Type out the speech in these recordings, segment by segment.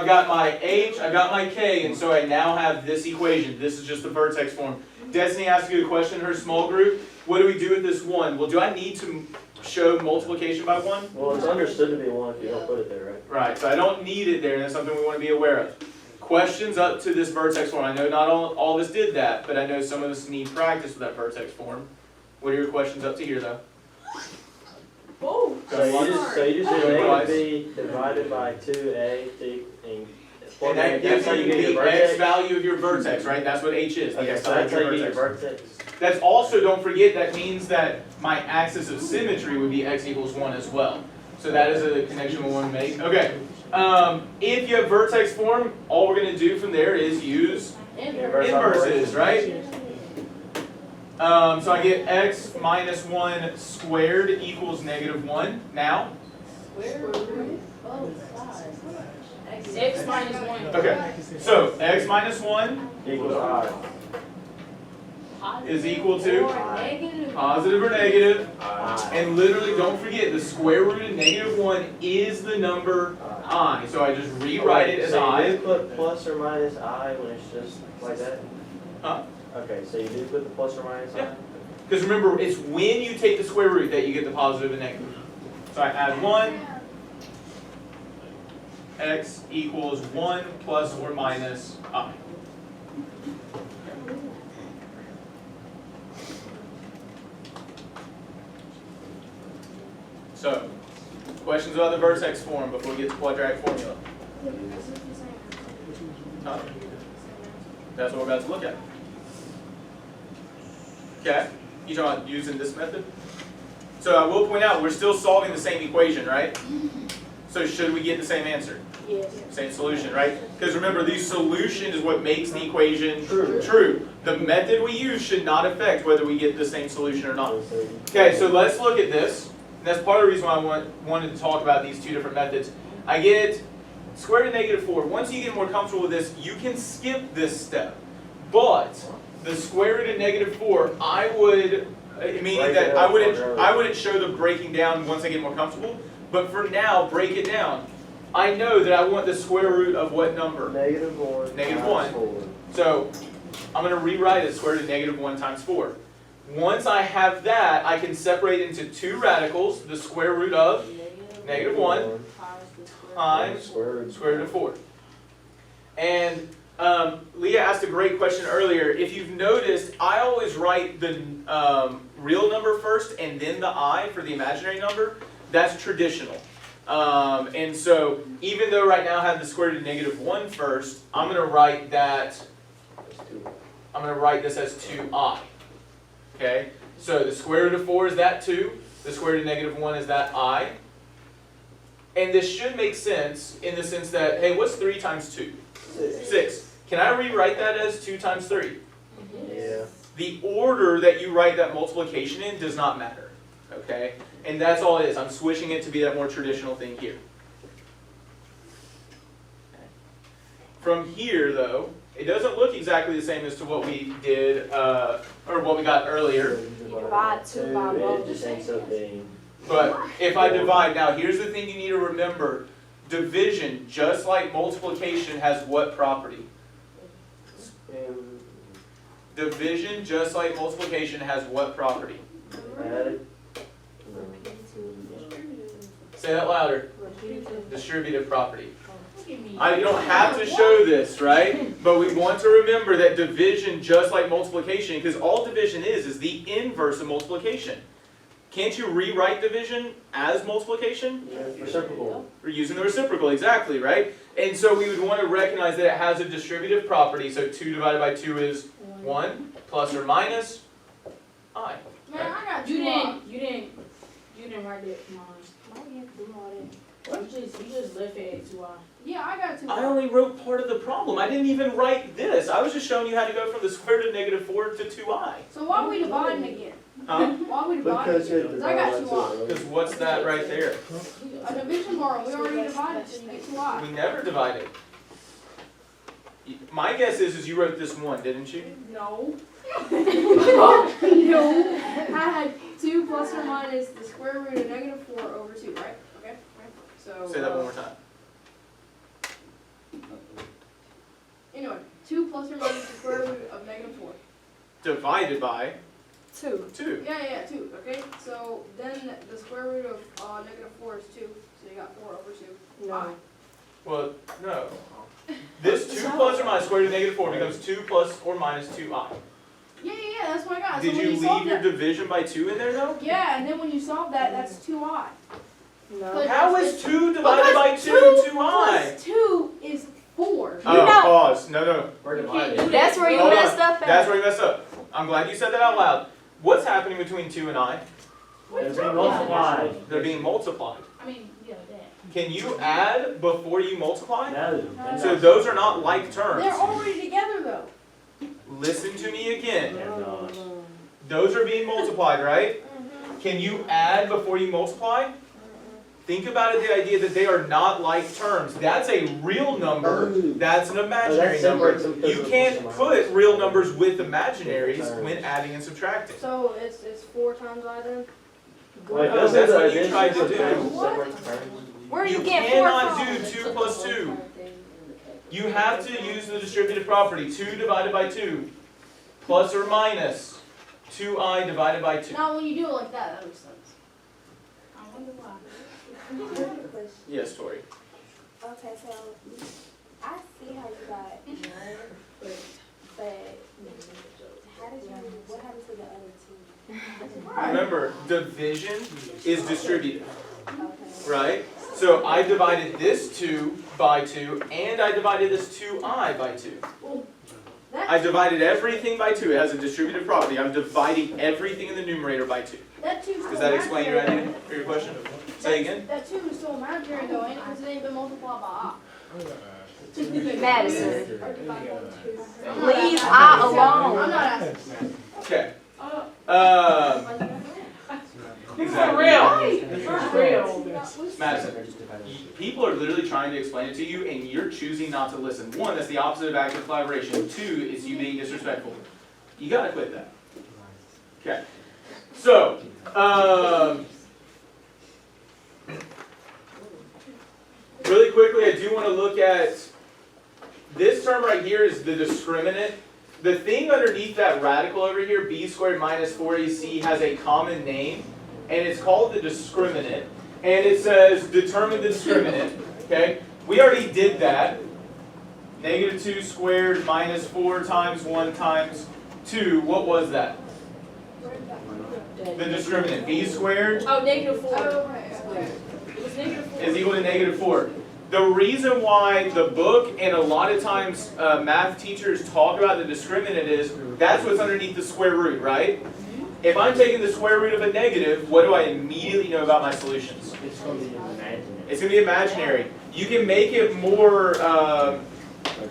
I got my h, I got my k, and so I now have this equation. This is just the vertex form. Destiny asked you a question in her small group. What do we do with this 1? Well, do I need to show multiplication by 1? Well, it's understood to be 1 if you don't put it there, right? Right, so I don't need it there, and that's something we want to be aware of. Questions up to this vertex form. I know not all of us did that, but I know some of us need practice with that vertex form. What are your questions up to here, though? Oh, So you just do A to B divided by 2A And that gives how you get you your the x vertex. value of your vertex, right? That's what h is. The Okay, x so value that's of how your you get your vertex. vertex. That's also, don't forget, that means that my axis of symmetry would be x equals 1 as well. So that is a connection we want to make. Okay. If you have vertex form, all we're going to do from there is use inverses, right? So I get x minus 1 squared equals negative 1 now. X minus 1. Okay, so x minus 1 Equals I. is equal to positive or negative. And literally, don't forget, the square root of negative 1 is the number I. So I just rewrite it as so you I. do put plus or minus I when it's just like that? Huh? Okay, so you do put the plus or minus Yeah. I? Because remember, it's when you take the square root that you get the positive and negative. So I add 1. X equals 1 plus or minus I. So, questions about the vertex form before we get to quadratic formula? Huh? That's what we're about to look at. Okay, you talking about using this method? So I will point out, we're still solving the same equation, right? So should we get the same answer? Yes. Same solution, right? Because remember, the solution is what makes the equation True. true. The method we use should not affect whether we get the same solution or not. Okay, so let's look at this. That's part of the reason why I wanted to talk about these two different methods. I get square root of negative 4. Once you get more comfortable with this, you can skip this step. But the square root of negative 4, meaning that I wouldn't show the breaking down once I get more comfortable. But for now, break it down. I know that I want the square root of what number? Negative 1. Negative times 1. 4. So I'm going to rewrite it square root of negative 1 times 4. Once I have that, I can separate into two radicals, the square root of negative 1 times square root of 4. And Leah asked a great question earlier. If you've noticed, I always write the real number first and then the I for the imaginary number. That's traditional. And so even though right now I have the square root of negative 1 first, I'm going to write this as 2I. Okay? So the square root of 4 is that 2. The square root of negative 1 is that I. And this should make sense in the sense that, hey, what's 3 times 2? 6. Can I rewrite that as 2 times 3? Yeah. The order that you write that multiplication in does not matter. Okay? And that's all it is. I'm switching it to be that more traditional thing here. From here, though, it doesn't look exactly the same as to what we did, or what we got earlier. Divide 2 by It just ends up being. But if I divide, now here's the thing you need to remember. Division, just like multiplication, has what property? Division, just like multiplication, has what property? Added. Say that louder. Distributive property. You don't have to show this, right? But we want to remember that division, just like multiplication, because all division is the inverse of multiplication. Can't you rewrite division as multiplication? Yeah, reciprocal. We're using the reciprocal, exactly, right? And so we would want to recognize that it has a distributive property. So 2 divided by 2 is 1, plus or minus I. Man, I got you didn't write it mine. Why do you have to do all that? You just left it at 2I. Yeah, I got 2I. I only wrote part of the problem. I didn't even write this. I was just showing you how to go from the square root of negative 4 to 2I. So why are we dividing again? Huh? Why are we dividing Because again? Because I got 2I. Because what's that right there? A division bar, we already divided, so you get 2I. We never divided. My guess is you wrote this 1, didn't you? No. No. I had 2 plus or minus the square root of negative 4 over 2, right? Okay. So. Say that one more time. plus or minus the square root of -4. Divided by 2. 2. Yeah, 2, okay? So then the square root of -4 is 2, so you got 4 over 2. No. Well, no. This 2 plus or minus square root of negative 4 becomes 2 plus or minus 2i. Yeah, that's what I got. Did so when you solve leave your that, division by 2 in there though? yeah, and then when you solve that, that's 2i. No. How is 2 divided by 2 2i? Plus 2 is 4. Oh, You know- pause. No. We're You can't divided. do That's where you Hold on. messed up at. That's where you messed up. I'm glad you said that out loud. What's happening between 2 and I? It's being multiplied. They're being multiplied. I mean, yeah, that. Can you add before you multiply? No. So those are not like terms. They're already together though. Listen to me again. No. Those are being multiplied, right? Can you add before you multiply? Think about it, the idea that they are not like terms. That's a real number. That's an imaginary that number. separates them You physical can't from put real numbers with imaginaries when aading and subtracting. So it's 4 times I then? Wait, No, this that's is what a you addition tried to do. subtraction, What? separate terms. Where You you get 4 cannot from? do 2 plus 2. You have to use the distributive property. 2 divided by 2 plus or minus 2i divided by 2. Now when you do it like that makes sense. I wonder why. Yes, Tori. Okay, so I see how you got 1, but what happened to the other 2? Remember, division is distributive, Okay. right? So I divided this 2 by 2, and I divided this 2i by 2. I That, divided everything by 2. It has a distributive property. I'm dividing everything in the numerator by 2. that 2 is Does still that explain your imaginary. idea or your question? Say again. That 2 is still imaginary though, ain't it? Because it ain't been multiplied by Madison. Or divided by 2. Leave I I'm alone. not asking. Okay. For Exactly. real. Madison, people are literally trying to explain it to you, and you're choosing not to listen. 1, that's the opposite of active collaboration. 2, it's you being disrespectful. You gotta quit that. Okay. So, really quickly, I do want to look at this term right here is the discriminant. The thing underneath that radical over here, b squared minus 4ac, has a common name, and it's called the discriminant. And it says determine the discriminant. Okay, we already did that. -2 squared minus 4 times 1 times 2. What was that? The discriminant. B squared Oh, -4. Oh, okay. It was -4. is equal to -4. The reason why the book and a lot of times math teachers talk about the discriminant is that's what's underneath the square root, right? If I'm taking the square root of a negative, what do I immediately know about my solutions? It's going to be imaginary. It's going to be imaginary. You can make it more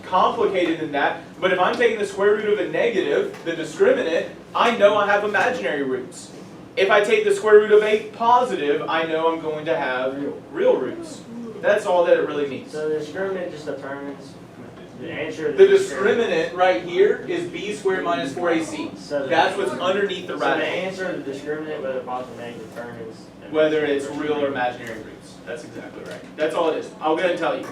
complicated than that, but if I'm taking the square root of a negative, the discriminant, I know I have imaginary roots. If I take the square root of a positive, I know I'm going to have real roots. That's all that it really means. So the discriminant just determines the answer. The discriminant right here is b squared minus 4ac. So That's what's underneath the So the radical, answer of the discriminant, whether positive or negative, determines whether it's real or imaginary roots. That's exactly right. That's all it is. I'll go ahead and tell you.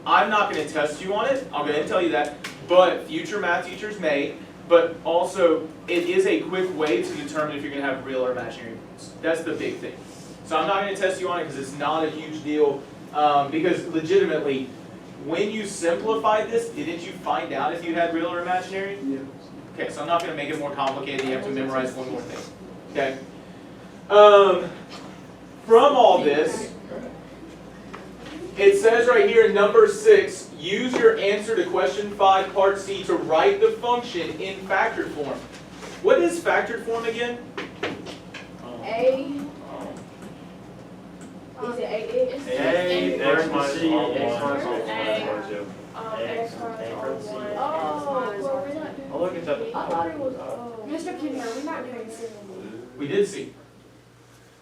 I'm not going to test you on it. I'll go ahead and tell you that. But future math teachers may. But also, it is a quick way to determine if you're going to have real or imaginary roots. That's the big thing. So I'm not going to test you on it because it's not a huge deal. Because legitimately, when you simplified this, didn't you find out if you had real or imaginary? Yeah. Okay, so I'm not going to make it more complicated. You have to memorize one more thing. Okay. From all this, it says right here in number 6, use your answer to question 5, part C, to write the function in factored form. What is factored form again? A. Is it A? A, X minus C, X minus X minus C. Oh, well, we're not doing. I'll look at that. I thought it was. Mr. Kinnear, we're not doing C. We did C.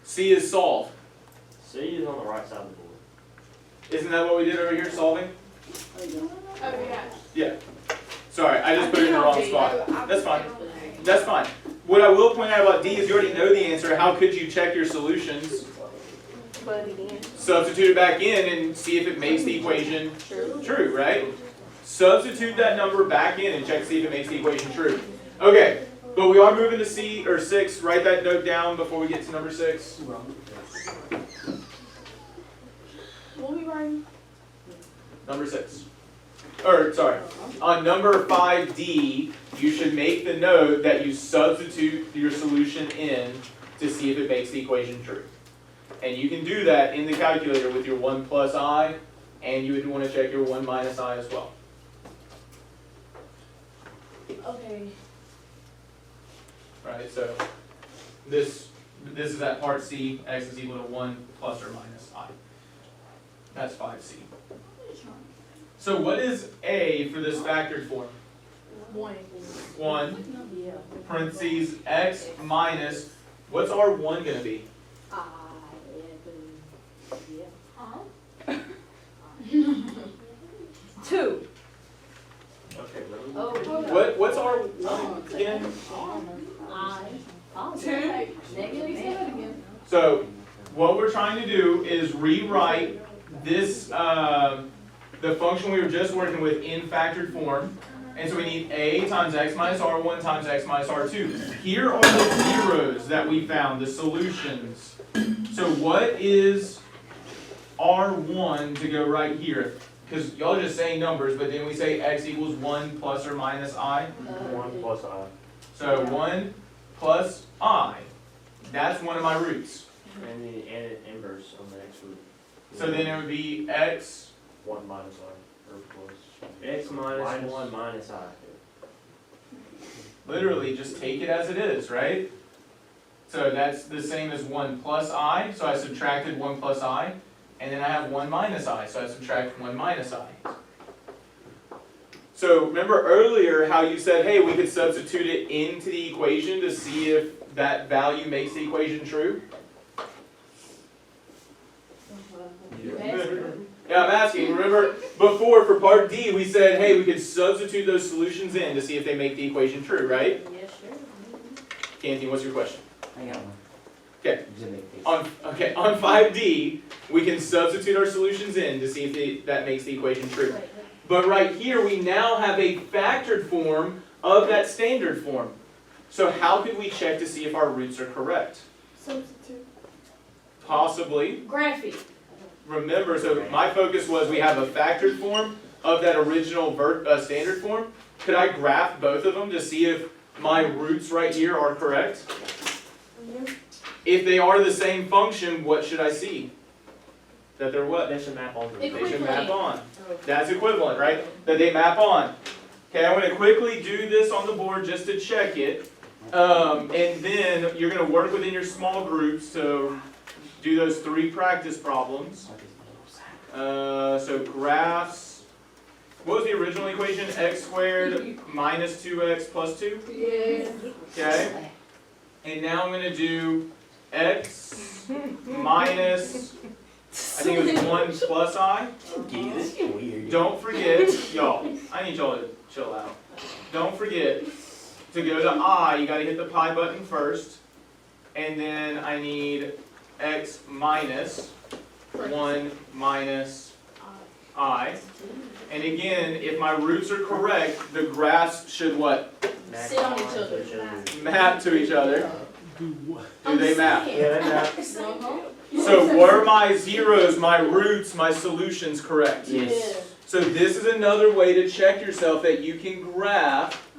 C is solve. C is on the right side of the board. Isn't that what we did over here, solving? Oh, yeah. Yeah. Sorry, I just put it in the wrong spot. That's fine. That's fine. What I will point out about D is you already know the answer. How could you check your solutions? Put it in. Substitute it back in and see if it makes the equation true, right? substitute that number back in and check to see if it makes the equation true. Okay, but we are moving to C or 6. Write that note down before we get to number 6. What we writing? Number 6. Or, sorry, on number 5D, you should make the note that you substitute your solution in to see if it makes the equation true. And you can do that in the calculator with your 1 plus I, and you would want to check your 1 minus I as well. Okay. Right, so this is at part C, x is equal to 1 plus or minus I. That's 5C. So what is A for this factored form? 1. 1, Yeah. parentheses, x minus, what's our 1 going to be? Two. Okay, Oh. What's our 1 again? Negative. So what we're trying to do is rewrite this, the function we were just working with in factored form. And so we need a times x minus r1 times x minus r2. Here are the zeros that we found, the solutions. So what is r1 to go right here? Because y'all are just saying numbers, but then we say x equals 1 plus or minus I. 1 plus I. So 1 plus I. That's one of my roots. And the inverse on the next root. So then it would be x 1 minus I, or plus. X minus 1 minus I. literally just take it as it is, right? So that's the same as 1 plus I, so I subtracted 1 plus I, and then I have 1 minus I, so I subtract 1 minus I. So remember earlier how you said, hey, we could substitute it into the equation to see if that value makes the equation true? Yeah, I'm asking. Remember, before for part D, we said, hey, we could substitute those solutions in to see if they make the equation true, right? Yes, sure. Canty, what's your question? I got one. Okay. Exhibit case. On 5D, we can substitute our solutions in to see if that makes the equation true. But right here, we now have a factored form of that standard form. So how could we check to see if our roots are correct? Substitute. Possibly. Graphic. Remember, so my focus was we have a factored form of that original standard form. Could I graph both of them to see if my roots right here are correct? If they are the same function, what should I see? That they're what? That should map onto the They should map on. Oh. That's equivalent, right? That they map on. Okay, I'm going to quickly do this on the board just to check it. And then you're going to work within your small groups to do those 3 practice problems. So graphs. What was the original equation? X squared minus 2x plus 2? Yeah. Okay. And now I'm going to do x minus, I think it was 1 plus I. This is weird. Don't forget, y'all, I need y'all to chill out. Don't forget to go to I, you got to hit the pi button first. And then I need x minus 1 minus I. And again, if my roots are correct, the graphs should what? Sit on each other. Map to each other. Do they map? Yeah, that map. So were my zeros, my roots, my solutions correct? Yes. So this is another way to check yourself that you can graph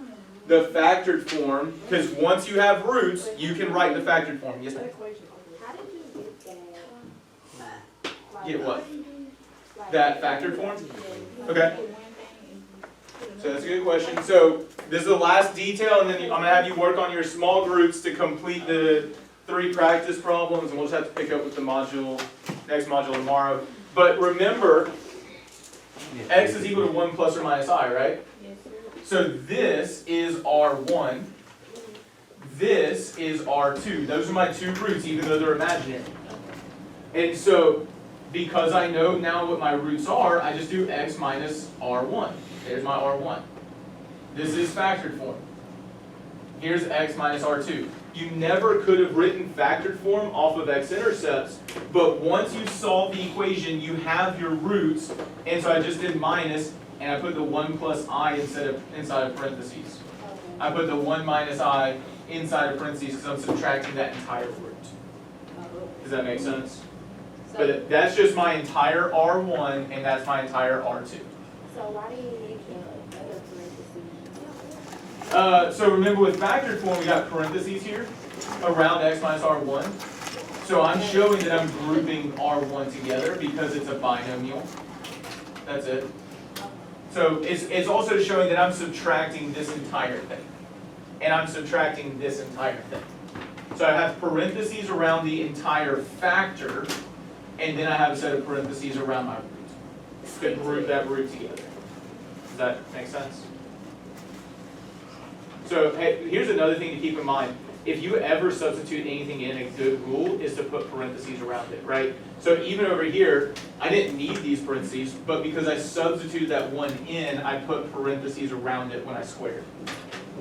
the factored form, because once you have roots, you can write the factored form. Yes, ma'am? How did you get that? Get what? That factored form? Okay. So that's a good question. So this is the last detail, and then I'm going to have you work on your small groups to complete the 3 practice problems, and we'll just have to pick up with the next module tomorrow. But remember, x is equal to 1 plus or minus I, right? So this is R1. This is R2. Those are my 2 roots, even though they're imaginary. And so, because I know now what my roots are, I just do x minus R1. There's my R1. This is factored form. Here's x minus R2. You never could have written factored form off of x-intercepts, but once you solve the equation, you have your roots, and so I just did minus and I put the 1 plus I inside of parentheses. I put the 1 minus I inside of parentheses because I'm subtracting that entire root. Does that make sense? But that's just my entire R1 and that's my entire R2. So why do you need So remember with factored form we got parentheses here around x minus R1. So I'm showing that I'm grouping R1 together because it's a binomial. That's it. So it's also showing that I'm subtracting this entire thing. And I'm subtracting this entire thing. So I have parentheses around the entire factor, and then I have a set of parentheses around my root. To group that root together. Does that make sense? So hey, here's another thing to keep in mind. If you ever substitute anything in, a good rule is to put parentheses around it, right? So even over here, I didn't need these parentheses, but because I substituted that 1 in, I put parentheses around it when I squared.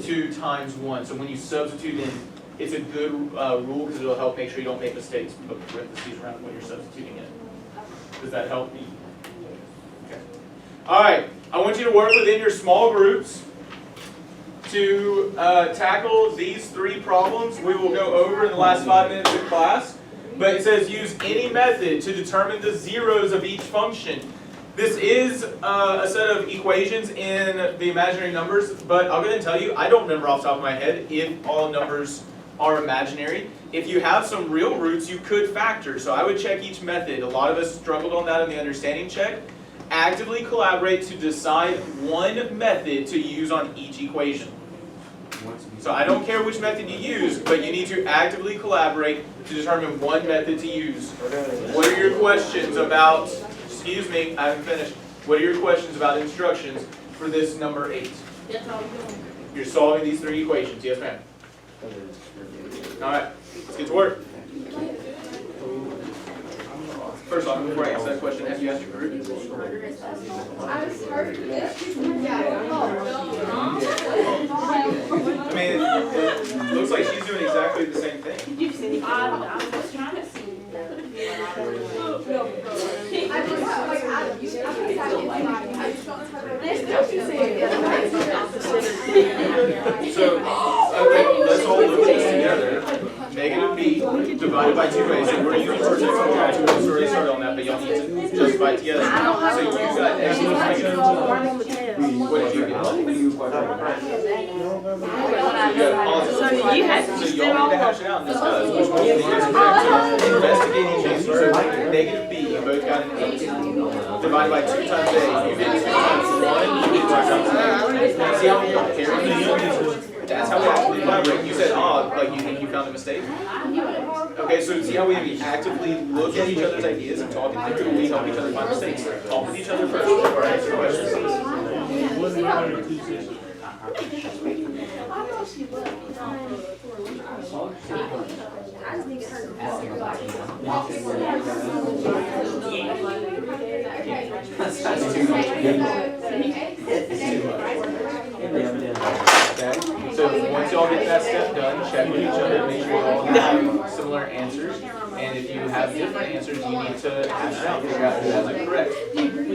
2 times 1. So when you substitute in, it's a good rule because it'll help make sure you don't make mistakes. Put parentheses around when you're substituting in. Does that help me? Okay. All right. I want you to work within your small groups to tackle these 3 problems. We will go over in the last 5 minutes of class. But it says use any method to determine the zeros of each function. This is a set of equations in the imaginary numbers, but I'm going to tell you, I don't remember off the top of my head if all numbers are imaginary. If you have some real roots, you could factor. So I would check each method. A lot of us struggled on that in the understanding check. Actively collaborate to decide one method to use on each equation. So I don't care which method you use, but you need to actively collaborate to determine one method to use. What are your questions about, excuse me, I haven't finished. What are your questions about instructions for this number 8? That's all we're doing. You're solving these 3 equations, yes ma'am? Alright, let's get to work. First off, before I answer that question, have you asked your group? I heard this. I mean, it looks like she's doing exactly the same thing. I was trying to see. So, okay, let's all look at this together. Negative b divided by 2a. So we're using vertex form. We already started on that, but y'all need to justify it together. So you got x equals negative 2. What did you get? So you all need to hash it out and discuss which one you think is correct. So investigating case, so negative b, you both got an 8. Divided by 2 times a, you get 2 times 1, you get 2 times 8. See how we compare these? That's how we actually collaborate. You said, like you think you found a mistake? Okay, so see how we actively look at each other's ideas and talk it through. We help each other find mistakes. Talk with each other first before I answer questions. Okay, so once y'all get that step done, check with each other, make sure you all have similar answers. And if you have different answers, you need to hash it out, figure out who has it correct.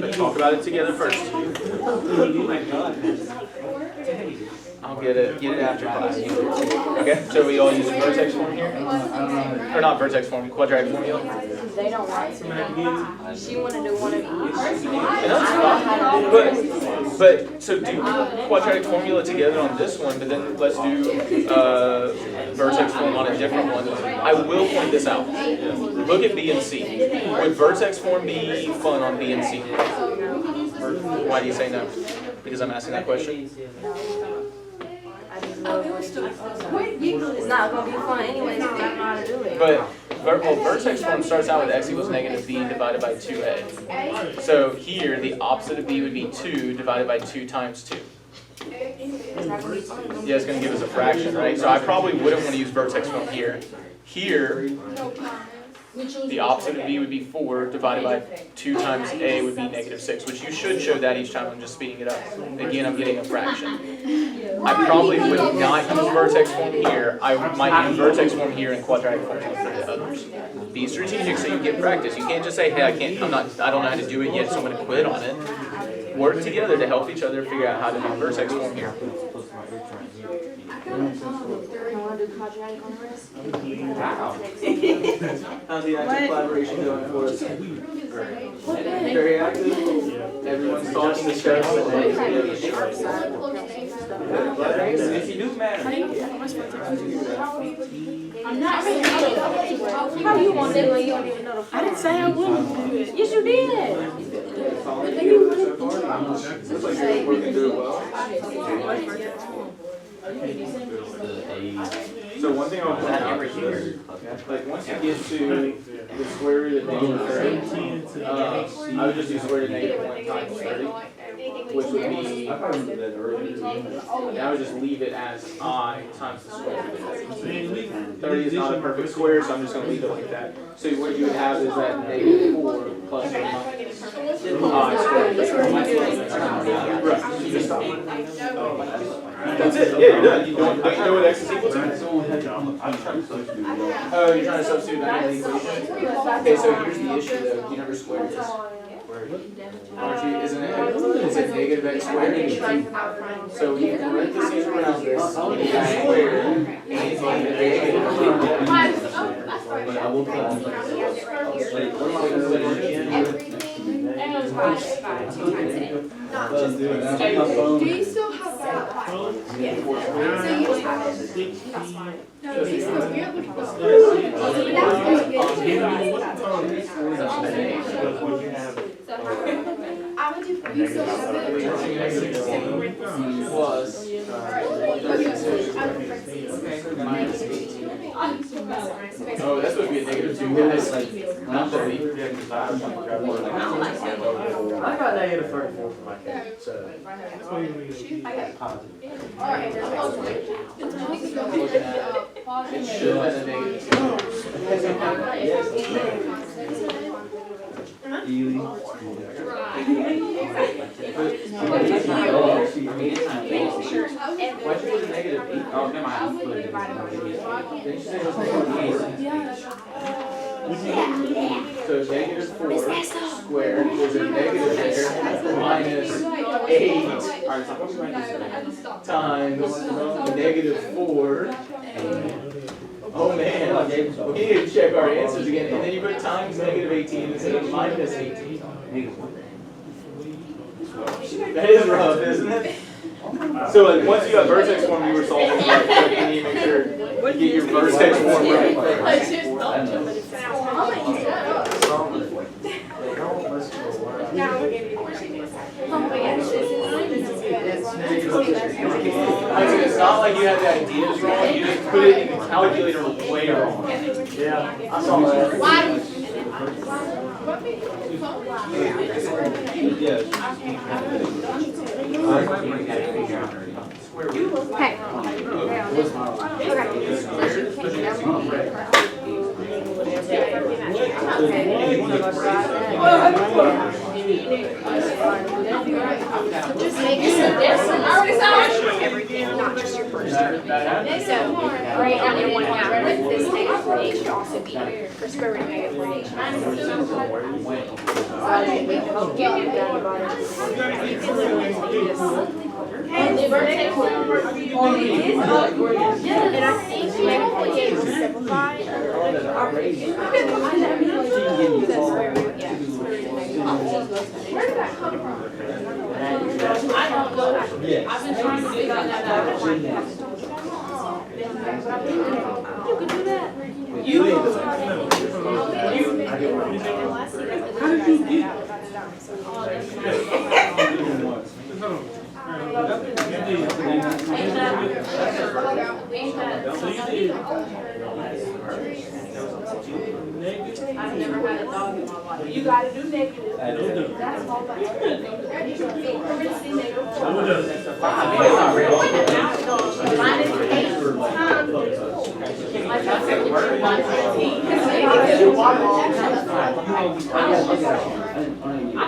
But talk about it together first. I'll get it after class. Okay, so we all use vertex form here? Or not vertex form, quadratic formula? They don't want to. She wanted to one of each. And that's fine. But so do quadratic formula together on this one, but then let's do vertex form on a different one. I will point this out. Look at B and C. Would vertex form be fun on B and C? Why do you say no? Because I'm asking that question? I just know it's not going to be fun anyway, so I don't know how to do it. But vertex form starts out with x equals negative b divided by 2a. So here, the opposite of b would be 2 divided by 2 times 2. Yeah, it's going to give us a fraction, right? So I probably wouldn't want to use vertex form here. Here, the opposite of b would be 4 divided by 2 times a would be negative 6, which you should show that each time. I'm just speeding it up. Again, I'm getting a fraction. I probably would not use vertex form here. I might use vertex form here and quadratic form for the others. Be strategic so you get practice. You can't just say, hey, I don't know how to do it yet, so I'm going to quit on it. work together to help each other figure out how to do vertex form here. How's the active collaboration going for us? Very active? Everyone's talking to stuff. If you do matter. I'm not saying How you want it when you don't even know the I didn't say I wouldn't do it. Yes, you did. Looks like you're working through it well. So one thing I'll point out, like once you get to the square root of negative 30, I would just do square root of negative 1 times 30, which would be, and I would just leave it as I times the square root of 30. 30 is not a perfect square, so I'm just going to leave it like that. So what you would have is that negative 4 plus or minus I squared. Right. That's it. Yeah, you're done. Don't you know what x is equal to? Oh, you're trying to substitute that in the equation? Okay, so here's the issue though. Do you know where squared is? Aren't you? Isn't it? It's a negative x squared. So we can parentheses around this. It's squared. And it's negative. But I will put Do you still have that? Yeah. So you just have it. That's fine. No, do you still, you're looking for the square root. That's really good. I would do, you still have it. Plus. Oh, that's supposed to be a negative 2, guys. Not the lead. I got negative 34 for my kid, so. It should have been a negative 2. Why'd you put a negative 8? Oh, never mind. Didn't you say it was negative 8? So negative 4 squared equals a negative there minus 8 times negative 4. Oh man, we need to check our answers again. And then you put times negative 18 instead of minus 18. That is rough, isn't it? So like once you got vertex form, you were solving it. Like, you need to make sure you get your vertex form right. It's not like you had the ideas wrong, you just put it in the calculator way wrong. Yeah, I saw that. Just make it everything, not just your first term. So, right now, in 1/2 with this negative 48 should also be for square root of negative 48. And the vertex and I think negative 48 will simplify. Where did that come from? I don't know. I've been trying to figure that out. You could do that. How did you do I've never had a dog in my life. You gotta do negative. That's all that. I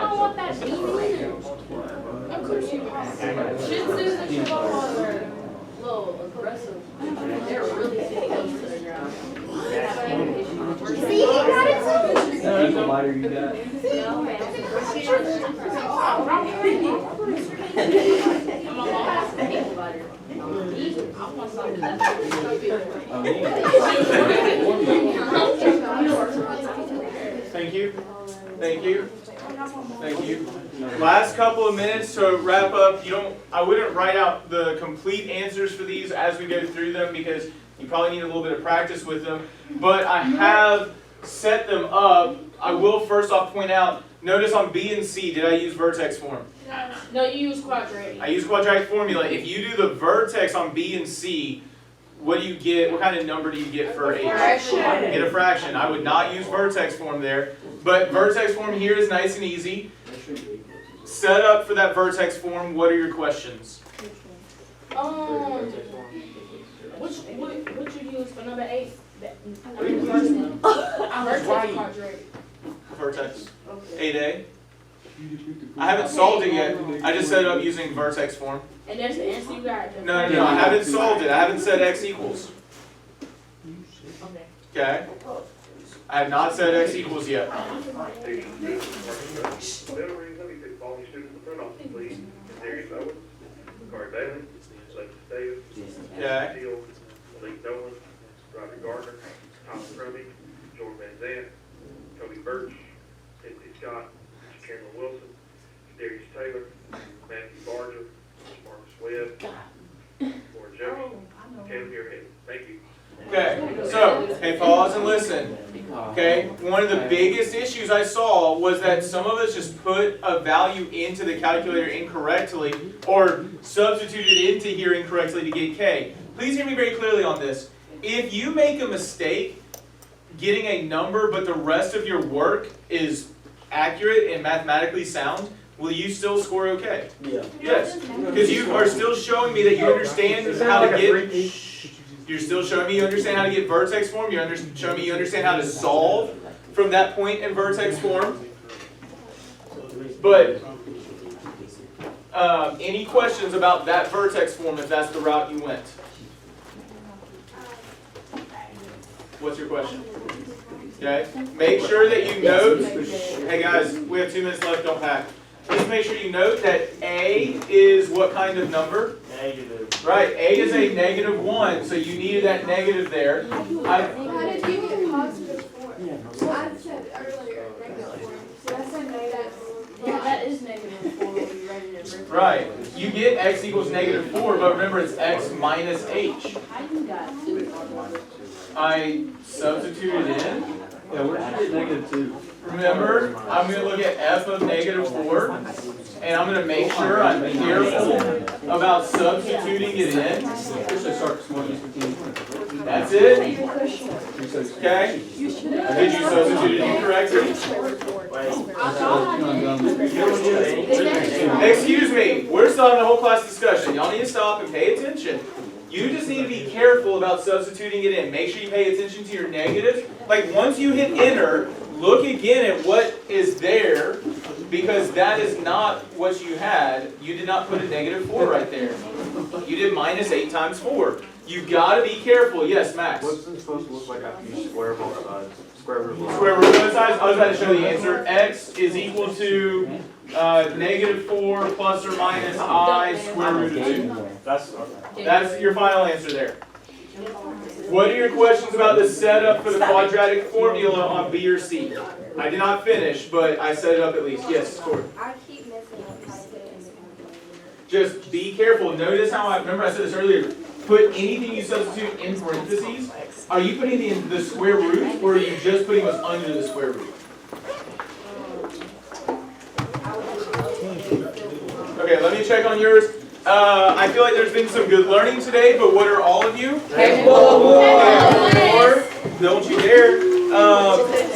don't want that bean either. Of course you are. Shih Tzus and Chihuahuas are little aggressive. They're really sitting close to the ground. See, you got it too. The lighter you got. Thank you. Thank you. Thank you. Last couple of minutes to wrap up. I wouldn't write out the complete answers for these as we go through them because you probably need a little bit of practice with them. But I have set them up. I will first off point out, notice on B and C, did I use vertex form? No, you use quadratic. I use quadratic formula. If you do the vertex on B and C, what do you get? What kind of number do you get for H? Fraction. Get a fraction. I would not use vertex form there. But vertex form here is nice and easy. Set up for that vertex form. What are your questions? What you use for number 8? Vertex quadratic. Vertex. 8A. I haven't solved it yet. I just set it up using vertex form. And there's the answer you got. No, I haven't solved it. I haven't said x equals. Okay. Okay? I have not said x equals yet. Okay. Lee Dolan, Roger Gardner, Thomas Crummy, Jordan Van Zandt, Toby Birch, Timothy Scott, Cameron Wilson, Darius Taylor, Matthew Barger, Marcus Webb, Warren Jones, Kevin Muirhead. Thank you. Okay, so, hey, pause and listen. Okay, one of the biggest issues I saw was that some of us just put a value into the calculator incorrectly or substituted into here incorrectly to get K. Please hear me very clearly on this. If you make a mistake getting a number but the rest of your work is accurate and mathematically sound, will you still score okay? Yeah. Yes, because you are still showing me that you understand how to get... You're still showing me you understand how to get vertex form. You're showing me you understand how to solve from that point in vertex form. But any questions about that vertex form if that's the route you went? What's your question? Okay. Make sure that you note. Hey guys, we have 2 minutes left. Don't pack. Just make sure you note that A is what kind of number? Negative. Right, A is a -1, so you needed that negative there. How did you get positive 4? I said earlier negative 4. So I said negative 4. Yeah, that is negative 4 when you write it in Right, you get x equals -4, but remember it's x minus h. How you got 2? I substituted in. Yeah, where did you get -2? Remember, I'm going to look at f of -4, and I'm going to make sure I'm careful about substituting it in. That's it. Okay? Did you substitute it incorrectly? Excuse me, we're still having a whole class discussion. Y'all need to stop and pay attention. You just need to be careful about substituting it in. Make sure you pay attention to your negatives. Like once you hit enter, look again at what is there, because that is not what you had. You did not put a -4 right there. You did -8 times 4. You've got to be careful. Yes, Max? What's this supposed to look like after you square both sides? Square root of both Square root of both sides. I was about to show the answer. X is equal to -4 plus or minus I square root of 2. That's your final answer there. What are your questions about the setup for the quadratic formula on B or C? I did not finish, but I set it up at least. Yes, Corey. I keep messing up how to put it in the calculator. Just be careful. Notice how remember I said this earlier. Put anything you substitute in parentheses. Are you putting the square root, or are you just putting what's under the square root? Okay, let me check on yours. I feel like there's been some good learning today, but what are all of you? Or don't you dare.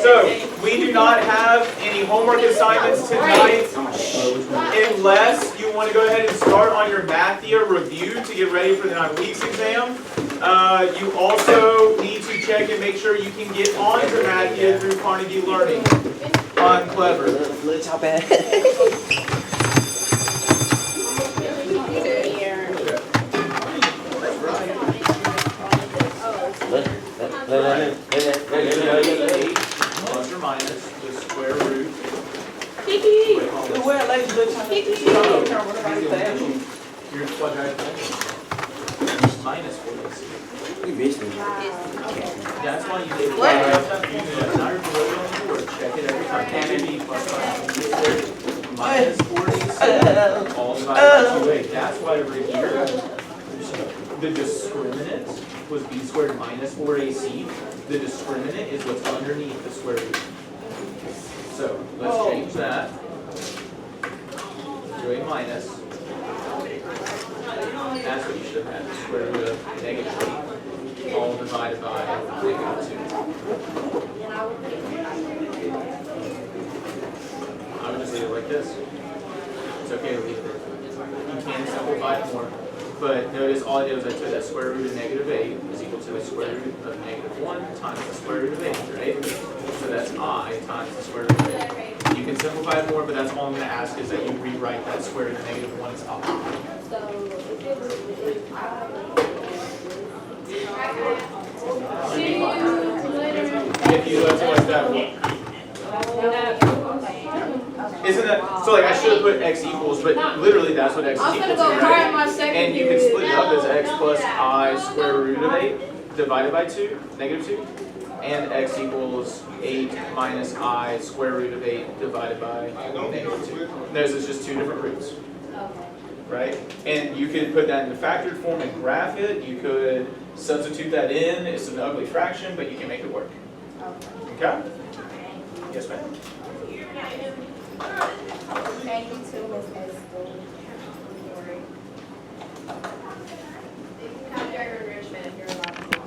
So, we do not have any homework assignments tonight unless you want to go ahead and start on your Mathia review to get ready for the 9 weeks exam. You also need to check and make sure you can get on to Mathia through Carnegie Learning on Clever. Let's hop ahead. Yeah. Your quadratic function. Minus 4ac. You missed it. That's why you did quadratic. You do that. Now you're below on the board. Check it every time. Tan and b plus minus 4ac all divided by 2a. That's why over here, the discriminant was b squared minus 4ac. The discriminant is what's underneath the square root. So let's change that to a minus. That's what you should have had, the square root of -8, all divided by -2. I would just leave it like this. It's okay to leave it there. You can simplify it more, but notice all I did was I took that square root of -8 is equal to the square root of -1 times the square root of 8, right? So that's I times the square root of 8. You can simplify it more, but that's all I'm going to ask is that you rewrite that square root of -1 as I. See you later. If you left it like that, isn't that, so like I should have put x equals, but literally that's what x is I'm equal gonna to, go cry right? in my second And you can split it up as x plus I square root of 8 divided by 2, -2, and x equals 8 minus I square root of 8 divided by -2. Notice it's just two different roots, right? And you could put that in the factored form and graph it. You could substitute that in. It's an ugly fraction, but you can make it work. Okay? Yes, ma'am. Thank you too, Miss Esther.